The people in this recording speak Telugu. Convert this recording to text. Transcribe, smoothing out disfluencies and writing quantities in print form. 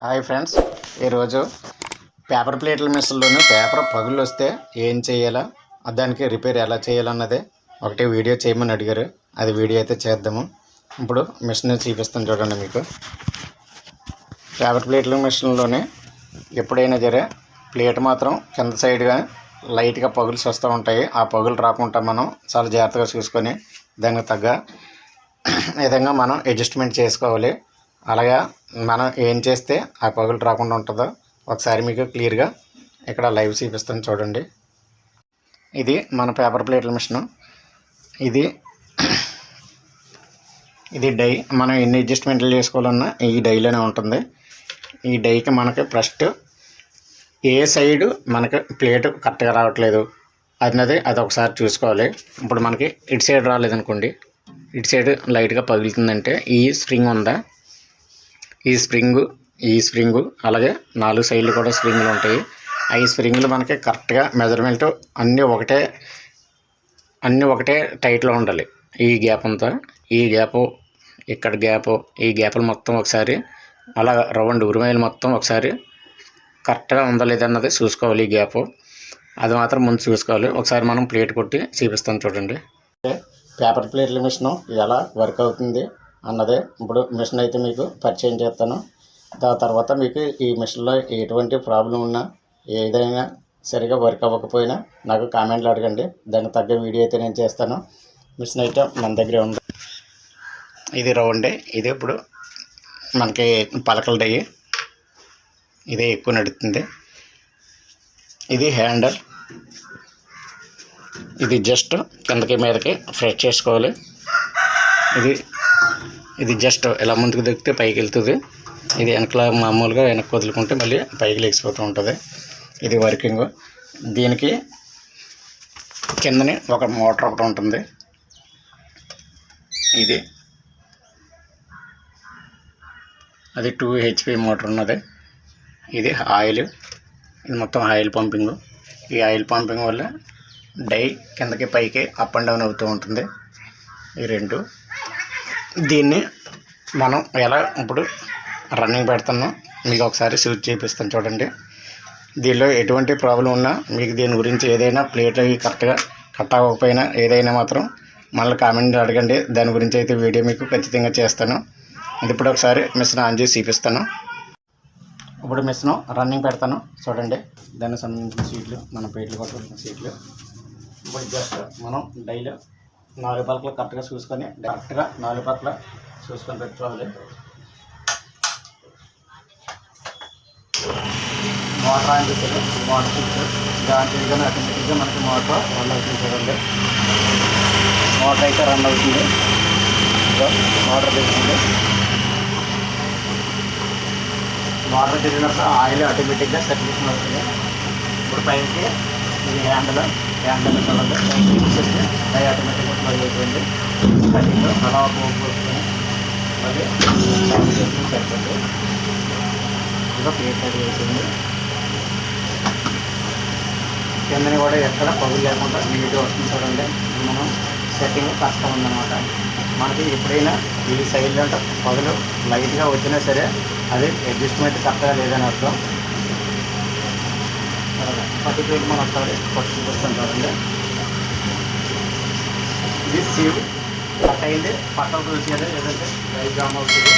హాయ్ ఫ్రెండ్స్, ఈరోజు పేపర్ ప్లేట్ల మిషన్లోని పేపర్ పగుళ్ళు వస్తే ఏం చేయాలా, దానికి రిపేర్ ఎలా చేయాలన్నదే ఒకటి వీడియో చేయమని అడిగారు. అది వీడియో అయితే చేద్దాము. ఇప్పుడు మిషన్ చూపిస్తాను చూడండి. మీకు పేపర్ ప్లేట్ల మిషన్లోనే ఎప్పుడైనా సరే ప్లేట్ మాత్రం కింద సైడ్గా లైట్గా పగుల్స్ వస్తూ ఉంటాయి. ఆ పగులు రాకుండా మనం చాలా జాగ్రత్తగా చూసుకొని దానికి తగ్గ విధంగా మనం అడ్జస్ట్మెంట్ చేసుకోవాలి. అలాగా మనం ఏం చేస్తే ఆ పగులు రాకుండా ఉంటుందో ఒకసారి మీకు క్లియర్గా ఇక్కడ లైవ్ చూపిస్తాను చూడండి. ఇది మన పేపర్ ప్లేట్ల మిషను. ఇది డై. మనం ఎన్ని అడ్జస్ట్మెంట్లు చేసుకోవాలన్నా ఈ డైలోనే ఉంటుంది. ఈ డైకి మనకి ఫస్ట్ ఏ సైడు మనకి ప్లేటు కరెక్ట్గా రావట్లేదు అది ఒకసారి చూసుకోవాలి. ఇప్పుడు మనకి ఇటు సైడ్ రాలేదనుకోండి, ఇటు సైడ్ లైట్గా పగులుతుందంటే ఈ స్ప్రింగ్ ఉందా, ఈ స్ప్రింగు అలాగే 4 సైడ్లు కూడా స్ప్రింగులు ఉంటాయి. ఆ స్ప్రింగులు మనకి కరెక్ట్గా మెజర్మెంట్ అన్నీ ఒకటే టైట్లో ఉండాలి. ఈ గ్యాప్ అంతా, ఈ గ్యాపు, ఇక్కడ గ్యాపు, ఈ గ్యాపులు మొత్తం ఒకసారి అలా రౌండ్ ఉరిమైలు మొత్తం ఒకసారి కరెక్ట్గా ఉందా లేదన్నది చూసుకోవాలి. ఈ గ్యాపు అది మాత్రం ముందు చూసుకోవాలి. ఒకసారి మనం ప్లేట్ కొట్టి చూపిస్తాం చూడండి. పేపర్ ప్లేట్ల మిషన్ ఎలా వర్క్ అవుతుంది అన్నదే ఇప్పుడు మిషన్ అయితే మీకు పరిచయం చేస్తాను. దాని తర్వాత మీకు ఈ మిషన్లో ఎటువంటి ప్రాబ్లం ఉన్నా, ఏదైనా సరిగా వర్క్ అవ్వకపోయినా నాకు కామెంట్లు అడగండి. దానికి తగ్గ వీడియో అయితే నేను చేస్తాను. మిషన్ అయితే మన దగ్గరే ఉంది. ఇది రౌండే. ఇది ఇప్పుడు మనకి పలకల డై. ఇదే ఎక్కువ నడుస్తుంది. ఇది హ్యాండల్. ఇది జస్ట్ కిందకి మీదకి ఫ్రెష్ చేసుకోవాలి. ఇది జస్ట్ ఇలా ముందుకు దిగితే పైకి వెళ్తుంది. ఇది వెనకలా మామూలుగా వెనక్కి వదులుకుంటే మళ్ళీ పైకి లేచిపోతూ ఉంటుంది. ఇది వర్కింగ్. దీనికి కిందని ఒక మోటార్ ఒకటి ఉంటుంది. అది 2 HP మోటార్ ఉన్నది. ఇది ఆయిల్. ఇది మొత్తం ఆయిల్ పంపింగ్. ఈ ఆయిల్ పంపింగ్ వల్ల డై కిందకి పైకి అప్ అండ్ డౌన్ అవుతూ ఉంటుంది. ఈ రెండు. దీన్ని మనం ఎలా ఇప్పుడు రన్నింగ్ పెడుతున్నాం మీకు ఒకసారి షూట్ చేపిస్తాను చూడండి. దీనిలో ఎటువంటి ప్రాబ్లం ఉన్నా మీకు దీని గురించి ఏదైనా ప్లేట్ అవి కరెక్ట్గా కట్ అవ్వకపోయినా ఏదైనా మాత్రం మళ్ళీ కామెంట్ అడగండి. దాని గురించి అయితే వీడియో మీకు ఖచ్చితంగా చేస్తాను. ఇది ఇప్పుడు ఒకసారి మిషన్ ఆన్ చేసి చూపిస్తాను. ఇప్పుడు మిషన్ రన్నింగ్ పెడతాను చూడండి. దానికి సంబంధించిన సీట్లు, మన ప్లేట్లు కొట్టాల్సిన సీట్లు. ఇప్పుడు జస్ట్ మనం డైలో 4 పలకలు కరెక్ట్గా చూసుకొని కరెక్ట్గా 4 పలకలు చూసుకొని పెట్టుకోవాలి. మోటార్ ఆన్ చేసేది మోటార్ స్విచ్ దాంట్లో ఇదిగా ఆటోమేటిక్గా మనకి మోటార్ రన్ అవుతుంది చూడండి. మోటార్ అయితే రన్ అవుతుంది. మోటార్ తిరుగుతుంది. మోటార్ తిరిగినప్పుడు ఆయిల్ ఆటోమేటిక్గా సర్క్యులేషన్ అవుతుంది. ఇప్పుడు పైకి ఇది హ్యాండిల్ చూడండి. డై ఆటోమేటిక్గా ప్లగ్ అయిపోయింది. కటింగ్ అలా పోసుకొని మళ్ళీ చేసుకుని సరిపోతుంది. ఇంకా ప్లేట్ రెడీ అయిపోయింది. కిందని కూడా ఎక్కడ పగులు లేకుండా నీట్గా వస్తుంది చూడండి. మనం సెట్టింగ్ కష్టం ఉందన్నమాట. మనకి ఎప్పుడైనా ఈ సైడ్లో పగులు లైట్గా వచ్చినా సరే అది అడ్జస్ట్మెంట్ కరెక్ట్గా లేదని అర్థం. పట్టి ప్లేట్ మనం ఒకసారి పట్టు చూపిస్తాం చూడండి. ఇది సీవ్ కట్ అయింది. పక్కకు చూసేది ఏదంటే డ్రై జామ్ అవుతుంది.